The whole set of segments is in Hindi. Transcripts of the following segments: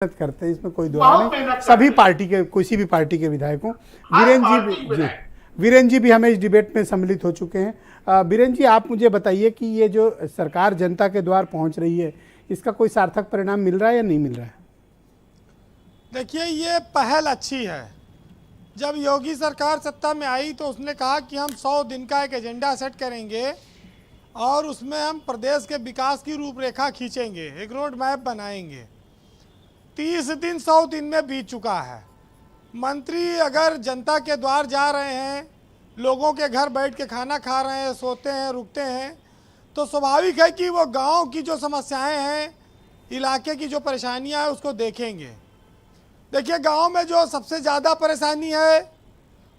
मेहनत करते हैं, इसमें कोई दुआ नहीं। सभी पार्टी के, किसी भी पार्टी के विधायकों, वीरेंद्र जी भी हमें इस डिबेट में सम्मिलित हो चुके हैं। वीरेंद्र जी, आप मुझे बताइए कि ये जो सरकार जनता के द्वार पहुंच रही है, इसका कोई सार्थक परिणाम मिल रहा है या नहीं मिल रहा है? देखिए, ये पहल अच्छी है। जब योगी सरकार सत्ता में आई तो उसने कहा कि हम 100 दिन का एक एजेंडा सेट करेंगे और उसमें हम प्रदेश के विकास की रूपरेखा खींचेंगे, एक रोड मैप बनाएंगे। 30 दिन 100 दिन में बीत चुका है। मंत्री अगर जनता के द्वार जा रहे हैं, लोगों के घर बैठ के खाना खा रहे हैं, सोते हैं, रुकते हैं, तो स्वाभाविक है कि वो गांव की जो समस्याएं हैं, इलाके की जो परेशानियां हैं, उसको देखेंगे। देखिए, गांव में जो सबसे ज़्यादा परेशानी है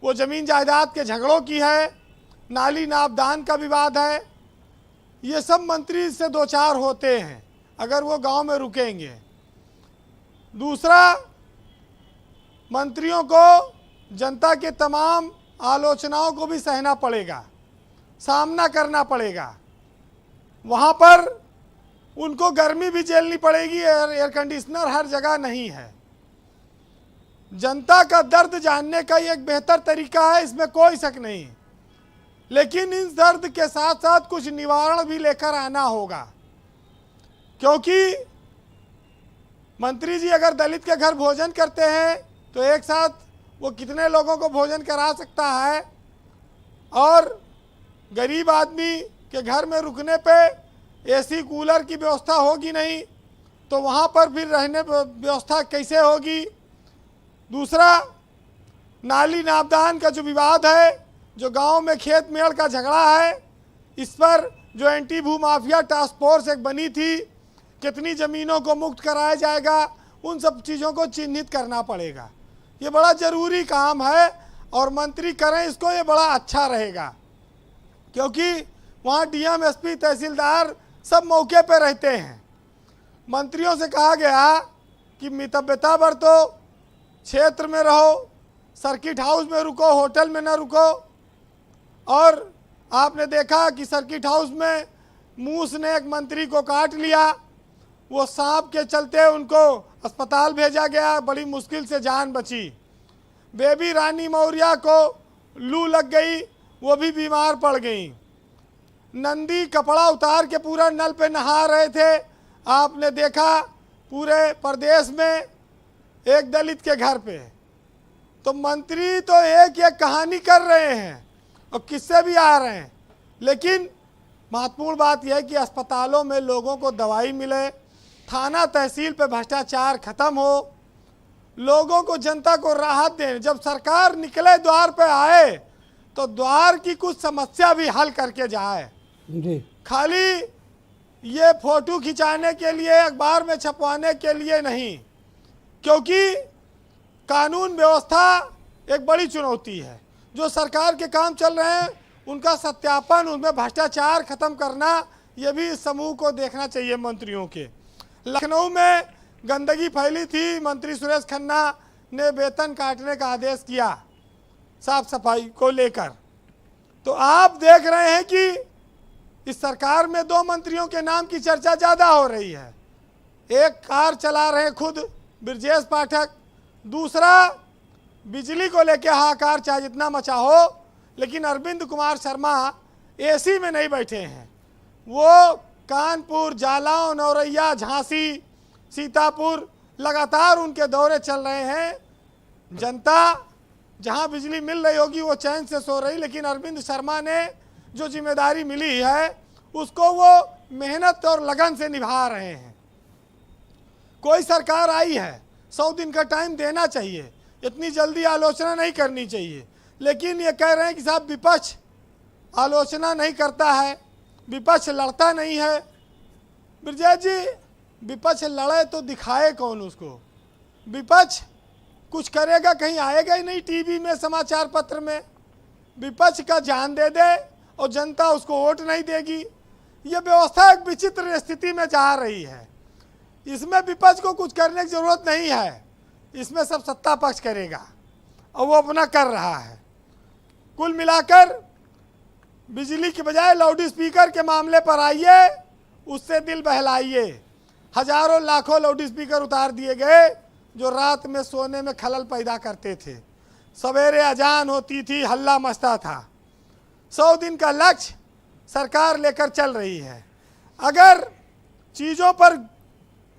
वो ज़मीन जायदाद के झगड़ों की है, नाली नापदान का विवाद है। ये सब मंत्री से दो चार होते हैं अगर वो गांव में रुकेंगे। दूसरा, मंत्रियों को जनता के तमाम आलोचनाओं को भी सहना पड़ेगा, सामना करना पड़ेगा। वहाँ पर उनको गर्मी भी झेलनी पड़ेगी, एयर कंडीशनर हर जगह नहीं है। जनता का दर्द जानने का ये एक बेहतर तरीका है, इसमें कोई शक नहीं। लेकिन इस दर्द के साथ साथ कुछ निवारण भी लेकर आना होगा, क्योंकि मंत्री जी अगर दलित के घर भोजन करते हैं तो एक साथ वो कितने लोगों को भोजन करा सकता है, और गरीब आदमी के घर में रुकने पे एसी कूलर की व्यवस्था होगी नहीं तो वहाँ पर फिर रहने व्यवस्था कैसे होगी। दूसरा, नाली नापदान का जो विवाद है, जो गांव में खेत मेड़ का झगड़ा है, इस पर जो एंटी भू माफिया टास्क फोर्स एक बनी थी, कितनी ज़मीनों को मुक्त कराया जाएगा, उन सब चीज़ों को चिन्हित करना पड़ेगा। ये बड़ा ज़रूरी काम है और मंत्री करें इसको, ये बड़ा अच्छा रहेगा, क्योंकि वहाँ डीएम, एसपी, तहसीलदार सब मौके पर रहते हैं। मंत्रियों से कहा गया कि मितव्यता बरतो, क्षेत्र में रहो, सर्किट हाउस में रुको, होटल में ना रुको। और आपने देखा कि सर्किट हाउस में मूस ने एक मंत्री को काट लिया, वो सांप के चलते उनको अस्पताल भेजा गया, बड़ी मुश्किल से जान बची। बेबी रानी मौर्य को लू लग गई, वो भी बीमार पड़ गई। नंदी कपड़ा उतार के पूरा नल पे नहा रहे थे, आपने देखा पूरे प्रदेश में एक दलित के घर पे। तो मंत्री तो एक एक कहानी कर रहे हैं और किससे भी आ रहे हैं, लेकिन महत्वपूर्ण बात यह है कि अस्पतालों में लोगों को दवाई मिले, थाना तहसील पे भ्रष्टाचार खत्म हो, लोगों को, जनता को राहत दें। जब सरकार निकले द्वार पे आए तो द्वार की कुछ समस्या भी हल करके जाए जी। खाली ये फोटो खिंचाने के लिए, अखबार में छपवाने के लिए नहीं, क्योंकि कानून व्यवस्था एक बड़ी चुनौती है। जो सरकार के काम चल रहे हैं उनका सत्यापन, उनमें भ्रष्टाचार खत्म करना, ये भी इस समूह को देखना चाहिए मंत्रियों के। लखनऊ में गंदगी फैली थी, मंत्री सुरेश खन्ना ने वेतन काटने का आदेश किया साफ सफाई को लेकर। तो आप देख रहे हैं कि इस सरकार में 2 मंत्रियों के नाम की चर्चा ज़्यादा हो रही है। एक कार चला रहे खुद ब्रजेश पाठक, दूसरा बिजली को लेके हाहाकार चाहे जितना मचा हो, लेकिन अरविंद कुमार शर्मा एसी में नहीं बैठे हैं। वो कानपुर, जालौन, नौरैया, झांसी, सीतापुर लगातार उनके दौरे चल रहे हैं। जनता जहां बिजली मिल रही होगी वो चैन से सो रही, लेकिन अरविंद शर्मा ने जो जिम्मेदारी मिली है उसको वो मेहनत और लगन से निभा रहे हैं। कोई सरकार आई है, 100 दिन का टाइम देना चाहिए, इतनी जल्दी आलोचना नहीं करनी चाहिए। लेकिन ये कह रहे हैं कि साहब विपक्ष आलोचना नहीं करता है, विपक्ष लड़ता नहीं है। ब्रजेश जी, विपक्ष लड़े तो दिखाए कौन उसको? विपक्ष कुछ करेगा, कहीं आएगा ही नहीं टीवी में, समाचार पत्र में। विपक्ष का जान दे दे और जनता उसको वोट नहीं देगी। ये व्यवस्था एक विचित्र स्थिति में जा रही है। इसमें विपक्ष को कुछ करने की जरूरत नहीं है, इसमें सब सत्ता पक्ष करेगा और वो अपना कर रहा है। कुल मिलाकर बिजली के बजाय लाउड स्पीकर के मामले पर आइए, उससे दिल बहलाइए। हजारों लाखों लाउड स्पीकर उतार दिए गए जो रात में सोने में खलल पैदा करते थे। सवेरे अजान होती थी, हल्ला मचता था। 100 दिन का लक्ष्य सरकार लेकर चल रही है। अगर चीज़ों पर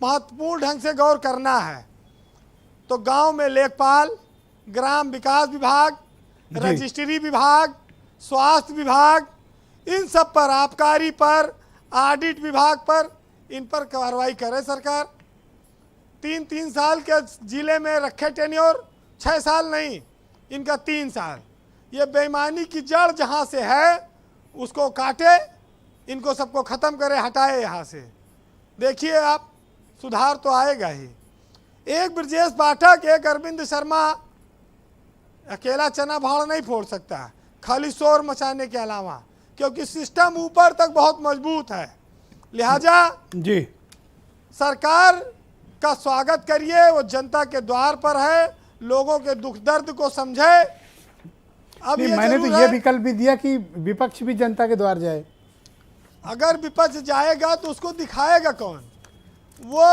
महत्वपूर्ण ढंग से गौर करना है तो गांव में लेखपाल, ग्राम विकास विभाग, रजिस्ट्री विभाग, स्वास्थ्य विभाग, इन सब पर, आबकारी पर, ऑडिट विभाग पर, इन पर कार्रवाई करे सरकार। 3-3 साल के जिले में रखे टेन्योर, 6 साल नहीं, इनका 3 साल। ये बेईमानी की जड़ जहाँ से है उसको काटे, इनको सबको ख़त्म करे, हटाए यहाँ से। देखिए आप, सुधार तो आएगा ही। एक ब्रजेश पाठक, एक अरविंद शर्मा अकेला चना भाड़ नहीं फोड़ सकता, खाली शोर मचाने के अलावा, क्योंकि सिस्टम ऊपर तक बहुत मजबूत है। लिहाजा जी, सरकार का स्वागत करिए, वो जनता के द्वार पर है, लोगों के दुख दर्द को समझे। अब मैंने तो ये विकल्प भी दिया कि विपक्ष भी जनता के द्वार जाए। अगर विपक्ष जाएगा तो उसको दिखाएगा कौन, वो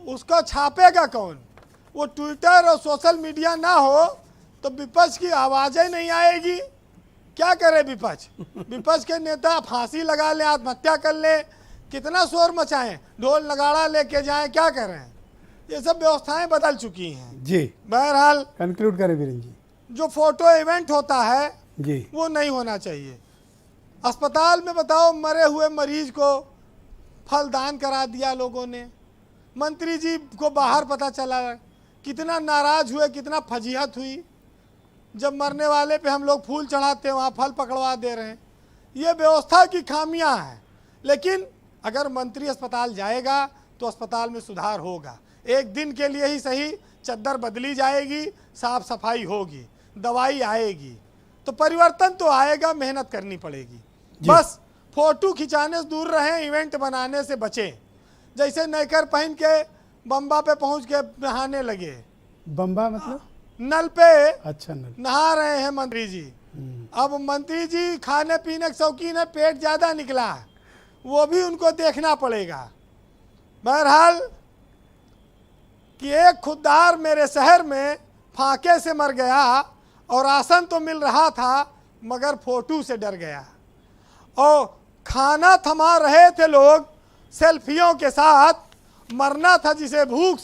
उसको छापेगा कौन? वो ट्विटर और सोशल मीडिया ना हो तो विपक्ष की आवाज़ें नहीं आएगी। क्या करे विपक्ष? विपक्ष के नेता फांसी लगा ले, आत्महत्या कर ले, कितना शोर मचाएं, ढोल नगाड़ा लेके जाएं, क्या करें? ये सब व्यवस्थाएं बदल चुकी हैं। जी, बहरहाल कंक्लूड करें वीरेन जी। जो फोटो इवेंट होता है जी, वो नहीं होना चाहिए। अस्पताल में बताओ, मरे हुए मरीज को फल दान करा दिया लोगों ने। मंत्री जी को बाहर पता चला, कितना नाराज हुए, कितना फजीहत हुई। जब मरने वाले पे हम लोग फूल चढ़ाते हैं, वहाँ फल पकड़वा दे रहे हैं। ये व्यवस्था की खामियां हैं। लेकिन अगर मंत्री अस्पताल जाएगा तो अस्पताल में सुधार होगा। एक दिन के लिए ही सही, चद्दर बदली जाएगी, साफ सफाई होगी, दवाई आएगी, तो परिवर्तन तो आएगा। मेहनत करनी पड़ेगी। बस फोटो खिंचाने से दूर रहें, इवेंट बनाने से बचें। जैसे नैकर पहन के बम्बा पे पहुंच के नहाने लगे। बम्बा मतलब? नल पे अच्छा, नल नहा रहे हैं मंत्री जी। अब मंत्री जी खाने पीने के शौकीन है, पेट ज़्यादा निकला है, वो भी उनको देखना पड़ेगा। बहरहाल कि एक खुददार मेरे शहर में फाके से मर गया और राशन तो मिल रहा था मगर फोटो से डर गया। और खाना थमा रहे थे लोग सेल्फियों के साथ, मरना था जिसे भूख